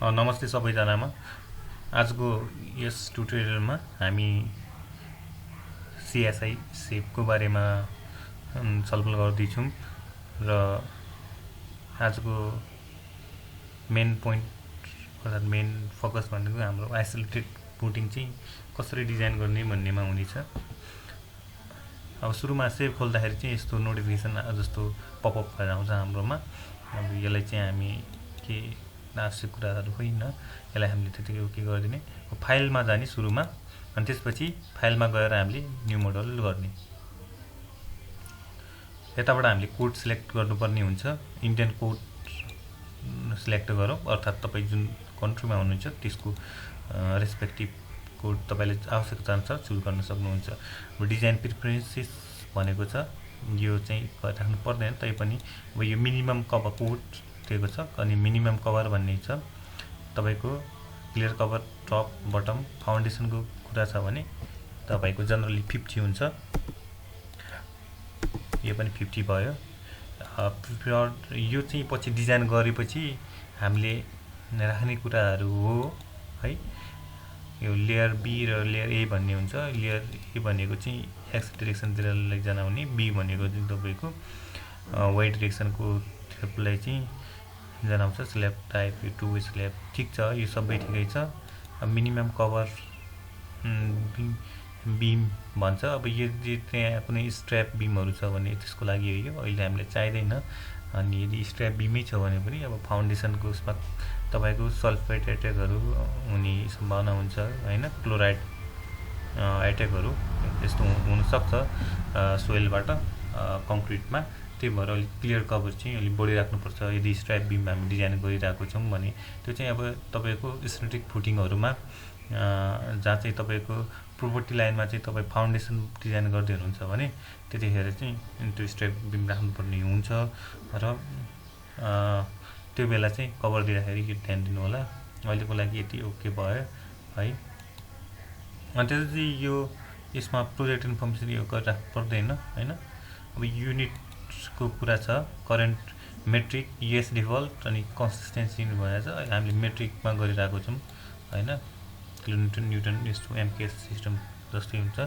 नमस्ते सबैजनामा। आजको यस ट्युटोरियलमा हामी सिएसआई सेपको बारेमा छलफल गर्दैछौँ र आजको मेन पोइन्ट अर्थात् मेन फोकस भनेको हाम्रो आइसोलेटेड पुटिङ चाहिँ कसरी डिजाइन गर्ने भन्नेमा हुनेछ। अब सुरुमा सेभ खोल्दाखेरि चाहिँ यस्तो नोटिफिकेसन जस्तो पपअप भएर आउँछ हाम्रोमा। अब यसलाई चाहिँ हामी के आवश्यक कुराहरू होइन, यसलाई हामीले त्यतिकै के गरिदिने, फाइलमा जाने सुरुमा, अनि त्यसपछि फाइलमा गएर हामीले न्यू मोडल गर्ने। यताबाट हामीले कोड सिलेक्ट गर्नुपर्ने हुन्छ। इन्डियन कोड सिलेक्ट गरौँ, अर्थात् तपाईँ जुन कन्ट्रीमा हुनुहुन्छ त्यसको रेस्पेक्टिभ कोड तपाईँले आवश्यकता अनुसार चुज गर्न सक्नुहुन्छ। डिजाइन प्रिफरेन्सेस भनेको छ, यो चाहिँ राख्नु पर्दैन, तैपनि अब यो मिनिमम कभर कोड दिएको छ। अनि मिनिमम कभर भन्ने छ तपाईँको क्लियर कभर टप बटम फाउन्डेसनको कुरा छ भने तपाईँको जनरली 50 हुन्छ, यो पनि 50 भयो। यो चाहिँ पछि डिजाइन गरेपछि हामीले राख्ने कुराहरू हो है। यो लेयर बी र लेयर ए भन्ने हुन्छ। लेयर ए भनेको चाहिँ एक्स डिरेक्सनतिर लैजान हुने, बी भनेको चाहिँ तपाईँको वाइ डिरेक्सनको त्यसलाई चाहिँ जनाउँछ। स्ल्याब टाइप, यो 2 स्ल्याब, ठिक छ, यो सबै ठिकै छ। अब मिनिमम कभर बिम भन्छ। अब यो त्यहाँ कुनै स्ट्र्याप बिमहरू छ भने त्यसको लागि हो, यो अहिले हामीलाई चाहिँदैन। अनि यदि स्ट्र्याप बिमै छ भने पनि अब फाउन्डेसनको उसमा तपाईँको सल्फेट एट्याकहरू हुने सम्भावना हुन्छ होइन, क्लोराइड एट्याकहरू यस्तो हुनसक्छ सोइलबाट कङ्क्रिटमा। त्यही भएर अलिक क्लियर कभर चाहिँ अलिक बढी राख्नुपर्छ यदि स्ट्र्याप बिम हामी डिजाइन गरिरहेको छौँ भने। त्यो चाहिँ अब तपाईँको स्टेटिक फुटिङहरूमा जहाँ चाहिँ तपाईँको प्रोपर्टी लाइनमा चाहिँ तपाईँ फाउन्डेसन डिजाइन गर्दै हुनुहुन्छ भने त्यतिखेर चाहिँ त्यो स्ट्र्याप बिम राख्नुपर्ने हुन्छ र त्यो बेला चाहिँ कभर दिँदाखेरि यो ध्यान दिनु होला। अहिलेको लागि यति ओके भयो है। अनि त्यसपछि यो यसमा प्रोजेक्ट इन्फर्मेसन यो गरिराख्नु पर्दैन होइन। अब युनिटको कुरा छ, करेन्ट मेट्रिक, युएस डिफल्ट अनि कन्सिस्टेन्सी भनेको छ। हामीले मेट्रिकमा गरिरहेको छौँ होइन, किलोमिटर न्युटन यस्तो एमकेएस सिस्टम जस्तै हुन्छ।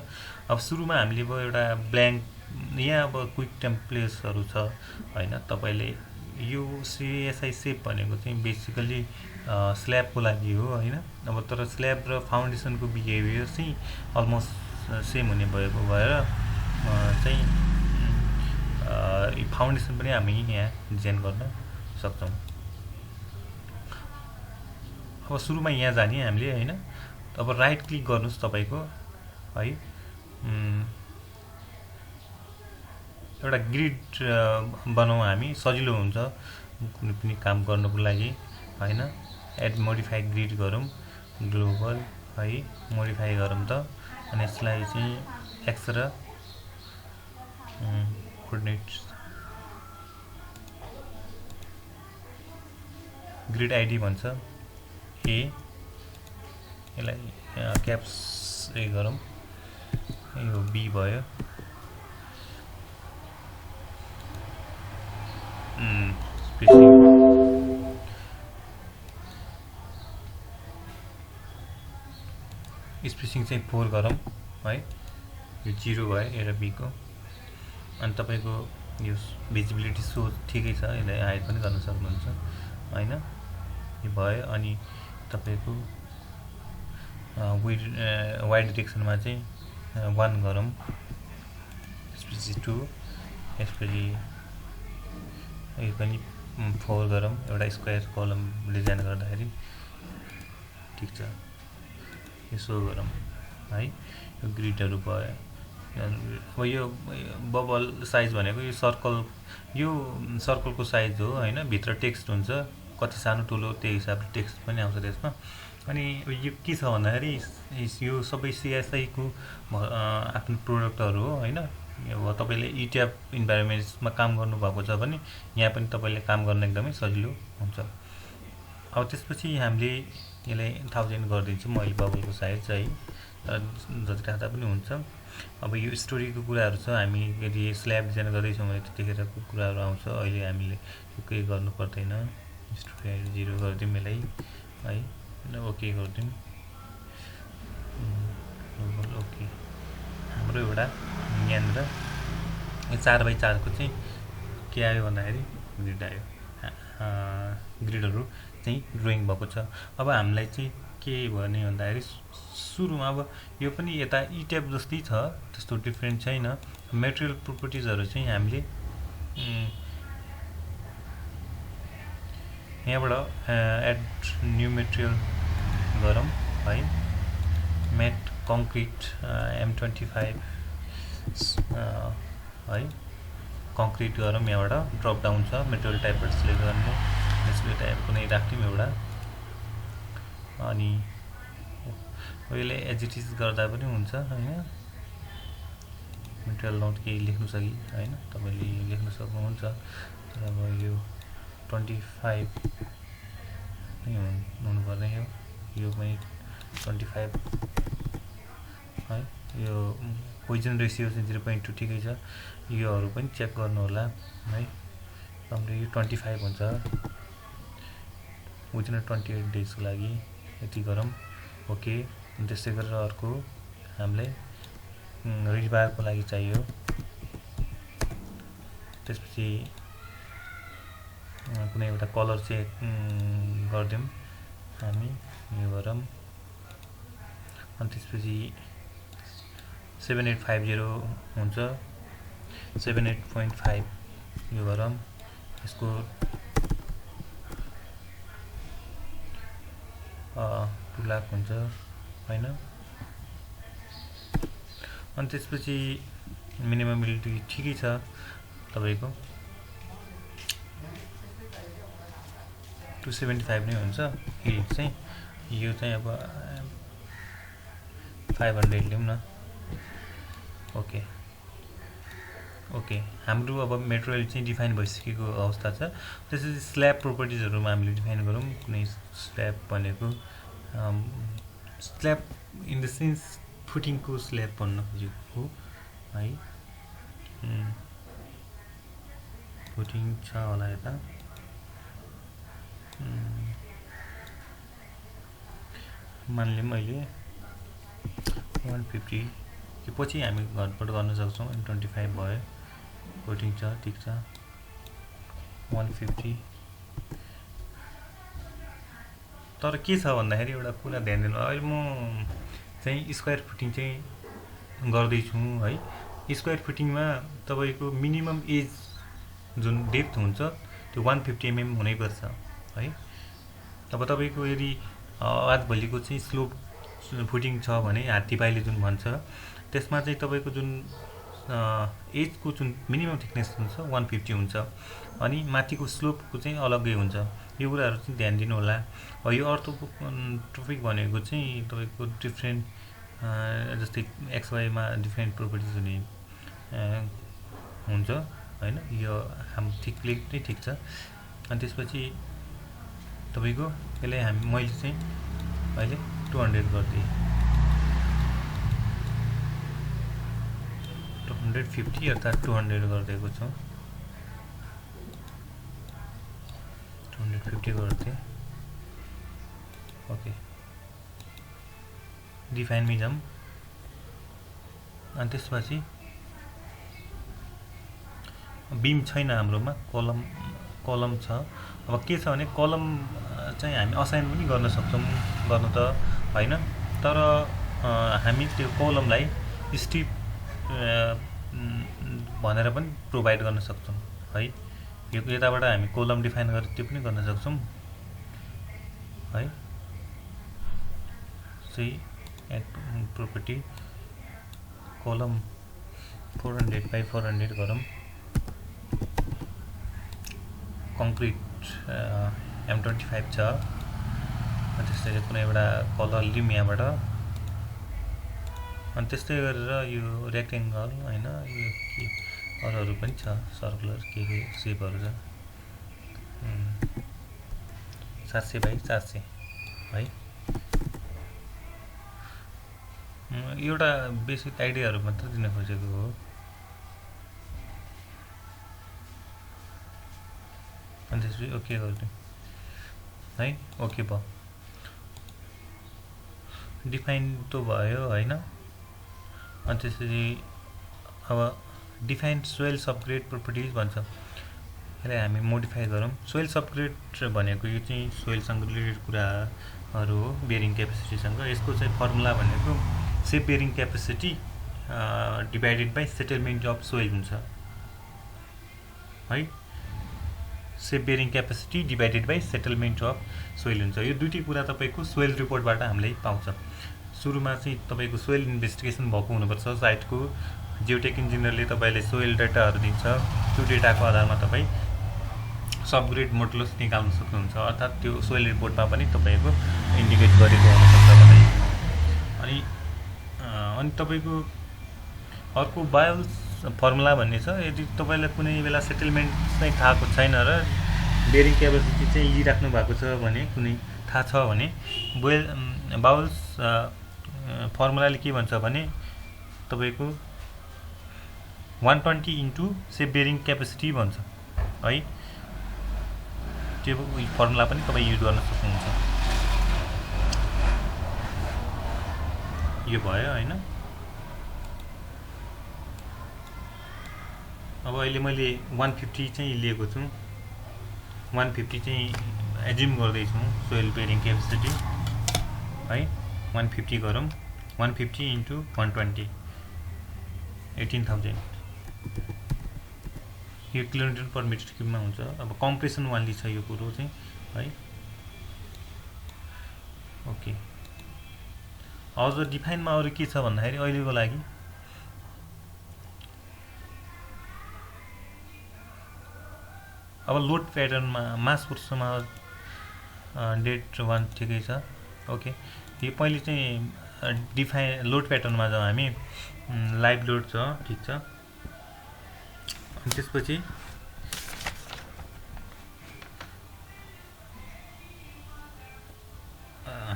अब सुरुमा हामीले अब एउटा ब्ल्याङ्क यहाँ अब क्विक टेम्प्लेट्सहरू छ होइन। तपाईँले यो सिएसआई सेप भनेको चाहिँ बेसिकली स्ल्याबको लागि हो होइन। अब तर स्ल्याब र फाउन्डेसनको बिहेभियर चाहिँ अलमोस्ट सेम हुने भएको भएर चाहिँ फाउन्डेसन पनि हामी यहाँ डिजाइन गर्न सक्छौँ। अब सुरुमा यहाँ जाने हामीले होइन। अब राइट क्लिक गर्नुहोस् तपाईँको है, एउटा ग्रिड बनाउँ हामी, सजिलो हुन्छ कुनै पनि काम गर्नुको लागि होइन। एड मोडिफाई ग्रिड गरौँ, ग्लोबल है, मोडिफाई गरौँ त। अनि यसलाई चाहिँ एक्स र कोअर्डिनेट्स ग्रिड आइडी भन्छ ए, यसलाई क्याप्स ए गरौँ, यो बी भयो। स्पेसिङ चाहिँ 4 गरौँ है, यो 0 भयो ए र बीको। अनि तपाईँको यो भिजिबिलिटी सो ठिकै छ, यसलाई हाइड पनि गर्न सक्नुहुन्छ होइन, यो भयो। अनि तपाईँको वाइ डिरेक्सनमा चाहिँ 1 गरौँ, त्यसपछि 2, यसपछि यो पनि 4 गरौँ, एउटा स्क्वायर कलम डिजाइन गर्दाखेरि ठिक छ। यसो गरौँ है, यो ग्रिडहरू भयो। अब यो बबल साइज भनेको यो सर्कलको साइज हो होइन। भित्र टेक्स्ट हुन्छ, कति सानो ठुलो त्यही हिसाबले टेक्स्ट पनि आउँछ त्यसमा। अनि यो के छ भन्दाखेरि यो सबै सिएसआईको आफ्नो प्रोडक्टहरू हो होइन। अब तपाईँले इट्याप इन्भाइरोमेन्ट्समा काम गर्नुभएको छ भने यहाँ पनि तपाईँले काम गर्न एकदमै सजिलो हुन्छ। अब त्यसपछि हामीले यसलाई 1000 गरिदिन्छु म अहिले बबलको साइज है, जति राख्दा पनि हुन्छ। अब यो स्टोरीको कुराहरू छ, हामी यदि स्ल्याब डिजाइन गर्दैछौँ भने त्यतिखेरको कुराहरू आउँछ। अहिले हामीले यो केही गर्नु पर्दैन, स्टोरी 0 गरिदिउँ यसलाई है। ओके गरिदिउँ। Global okay. हाम्रो एउटा यहाँनिर 4x4 को चाहिँ के आयो भन्दाखेरि ग्रिड आयो। ग्रिडहरू चाहिँ ड्रइङ भएको छ। अब हामीलाई चाहिँ के भने भन्दाखेरि सुरुमा अब यो पनि यता ई ट्याब जस्तै छ, त्यस्तो डिफ्रेन्ट छैन। मेटेरियल प्रोपर्टिजहरू चाहिँ हामीले यहाँबाट एड न्यू मेटेरियल गरौँ है। म्याट कङ्क्रिट M25 है, कङ्क्रिट गरौँ। यहाँबाट ड्रप डाउन छ, मेटेरियल टाइपबाट सिलेक्ट गर्नु, डिस्प्ले टाइप कुनै राख्यौँ एउटा। अनि अहिले एजिटिज गर्दा पनि हुन्छ होइन। मेटेरियल नोट केही लेख्नु छ कि होइन, तपाईँले लेख्न सक्नुहुन्छ। तर अब यो 25 नै हुनुपर्ने हो। यो पनि 25 है। यो पोइजन रेसियो चाहिँ 0.2 ठिकै छ। योहरू पनि चेक गर्नु होला है। हाम्रो यो 25 हुन्छ विदिन 28 डेजको लागि, यति गरौँ ओके। त्यसै गरेर अर्को हामीलाई रिबारको लागि चाहियो। त्यसपछि कुनै एउटा कलर चाहिँ गरिदिउँ हामी, यो गरौँ। अनि त्यसपछि 7850 हुन्छ, 78.5 यो गरौँ। यसको 2 लाख हुन्छ होइन। अनि त्यसपछि मिनिमबिलिटी ठिकै छ तपाईँको 275 नै हुन्छ। हिल चाहिँ यो चाहिँ अब 500 लिउँ न। Okay okay. हाम्रो अब मेटेरियल चाहिँ डिफाइन भइसकेको अवस्था छ। त्यसपछि स्ल्याब प्रोपर्टिजहरूमा हामीले डिफाइन गरौँ। कुनै स्ल्याब भनेको स्ल्याब इन द सेन्स फुटिङको स्ल्याब भन्न खोजेको हो है। फुटिङ छ होला यता। मानिलिउँ अहिले 150 कि पछि हामी घटबड गर्न सक्छौँ। 25 भयो, फुटिङ छ, ठिक छ। 150। तर के छ भन्दाखेरि एउटा कुरा ध्यान दिनु, अहिले म चाहिँ स्क्वायर फुटिङ चाहिँ गर्दैछु है। स्क्वायर फुटिङमा तपाईँको मिनिमम एज जुन डेप्थ हुन्छ त्यो 150 mm हुनैपर्छ है। अब तपाईँको यदि आजभोलिको चाहिँ स्लोप फुटिङ छ भने हात्तीपाइले जुन भन्छ त्यसमा चाहिँ तपाईँको जुन एजको जुन मिनिमम थिकनेस हुन्छ 150 हुन्छ। अनि माथिको स्लोपको चाहिँ अलग्गै हुन्छ। यो कुराहरू चाहिँ ध्यान दिनु होला। यो अर्थोट्रोपिक भनेको चाहिँ तपाईँको डिफ्रेन्ट जस्तै XYमा डिफ्रेन्ट प्रोपर्टिज हुने हुन्छ होइन। यो हाम्रो ठिकले नै ठिक छ। अनि त्यसपछि तपाईँको यसलाई मैले चाहिँ अहिले 200 गरिदिएँ। 250 अर्थात् 200 गरिदिएको छु। 250 गरिदिएँ ओके। डिफाइनमै जाऊँ। अनि त्यसपछि बिम छैन हाम्रोमा, कलम छ। अब के छ भने कलम चाहिँ हामी असाइन पनि गर्न सक्छौँ, गर्नु त होइन। तर हामी त्यो कलमलाई स्टिप भनेर पनि प्रोभाइड गर्न सक्छौँ है। यो यताबाट हामी कलम डिफाइन गरेर त्यो पनि गर्न सक्छौँ है। चाहिँ एड प्रोपर्टी कलम 400 by 400 गरौँ। कङ्क्रिट M25 छ। त्यस्तै कुनै एउटा कलर लिउँ यहाँबाट। अनि त्यस्तै गरेर यो रेक्टेङ्गल होइन, यो के अरूहरू पनि छ, सर्कुलर के सेपहरू छ। 700 by 400 है। एउटा बेसिक आइडियाहरू मात्र दिन खोजेको हो। अनि त्यसपछि ओके गरिदिउँ है। ओके भयो। डिफाइन त भयो हैन। अनि त्यसपछि अब डिफाइन सोइल सबग्रेड प्रपर्टिज भन्छ। यसलाई हामी मोडिफाई गरौँ। सोइल सबग्रेड भनेको यो चाहिँ सोइलसँग रिलेटेड कुराहरू हो, बेरिङ क्यापेसिटीसँग। यसको चाहिँ फर्मुला भनेको safe bearing capacity divided by settlement of soil हुन्छ है। Safe bearing capacity divided by settlement of soil हुन्छ। यो दुईटै कुरा तपाईँको सोइल रिपोर्टबाट हामीले पाउँछ। सुरुमा चाहिँ तपाईँको सोइल इन्भेस्टिगेसन भएको हुनुपर्छ साइटको। जियोटेक इन्जिनियरले तपाईँले सोइल डाटाहरू दिन्छ, त्यो डेटाको आधारमा तपाईँ सबग्रेड मोडुलस निकाल्न सक्नुहुन्छ। अर्थात् त्यो सोइल रिपोर्टमा पनि तपाईँको इन्डिकेट गरेको हुनुपर्छ भनेको। अनि तपाईँको अर्को बायोल्स फर्मुला भन्ने छ। यदि तपाईँलाई कुनै बेला सेटलमेन्ट चाहिँ थाहा छैन र बेरिङ क्यापेसिटी चाहिँ लिइराख्नु भएको छ भने, कुनै थाहा छ भने, बायोल्स फर्मुलाले के भन्छ भने तपाईँको 120 इन्टु सेप बेरिङ क्यापेसिटी भन्छ है। त्यो फर्मुला पनि तपाईँ युज गर्न सक्नुहुन्छ। यो भयो हैन। अब अहिले मैले 150 चाहिँ लिएको छु। 150 चाहिँ एज्युम गर्दैछु सोइल बेरिङ क्यापेसिटी है। 150 गरौँ। 150 इन्टु 120 18,000 यो किलोमिटर पर मिटर क्युबमा हुन्छ। अब कम्प्रेसन वानली छ यो कुरो चाहिँ है। ओके, अझ डिफाइनमा अरू के छ भन्दाखेरि अहिलेको लागि अब लोड प्याटर्नमा मास वर्षमा डेट 1 ठिकै छ। ओके, यो पहिले चाहिँ डिफाइन लोड प्याटर्नमा जाउँ हामी। लाइभ लोड छ, ठिक छ। अनि त्यसपछि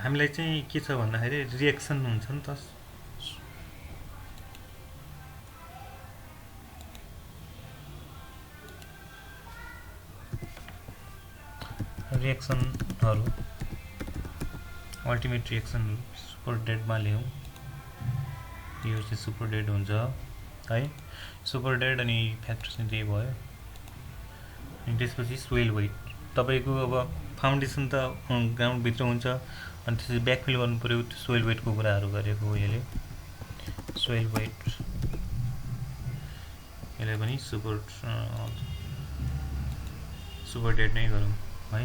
हामीलाई चाहिँ के छ भन्दाखेरि रिएक्सन हुन्छ नि त। रिएक्सनहरू अल्टिमेट रिएक्सन सुपर डेडमा ल्याउँ। यो चाहिँ सुपर डेड हुन्छ है। सुपर डेड अनि फ्याक्टर चाहिँ त्यही भयो। अनि त्यसपछि सोइल वेट तपाईँको अब फाउन्डेसन त ग्राउन्डभित्र हुन्छ। अनि त्यसपछि ब्याकफिल गर्नु पऱ्यो, त्यो सोइल वेटको कुराहरू गरेको हो यसले। सोइल वेट यसलाई पनि सुपर डेड नै गरौँ है।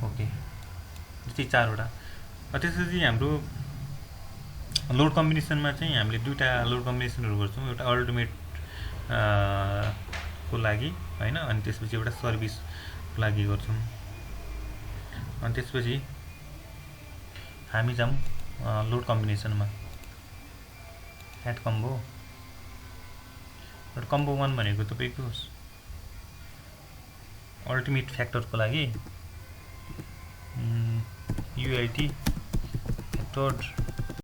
ओके, जस्तै 4वटा। त्यसपछि हाम्रो लोड कम्बिनेसनमा चाहिँ हामीले दुईवटा लोड कम्बिनेसनहरू गर्छौँ। एउटा अल्टिमेट को लागि हैन, अनि त्यसपछि एउटा सर्भिसको लागि गर्छौँ। अनि त्यसपछि हामी जाउँ लोड कम्बिनेसनमा। Add combo. कम्बो 1 भनेको तपाईँको अल्टिमेट फ्याक्टरको लागि ULT फ्याक्टर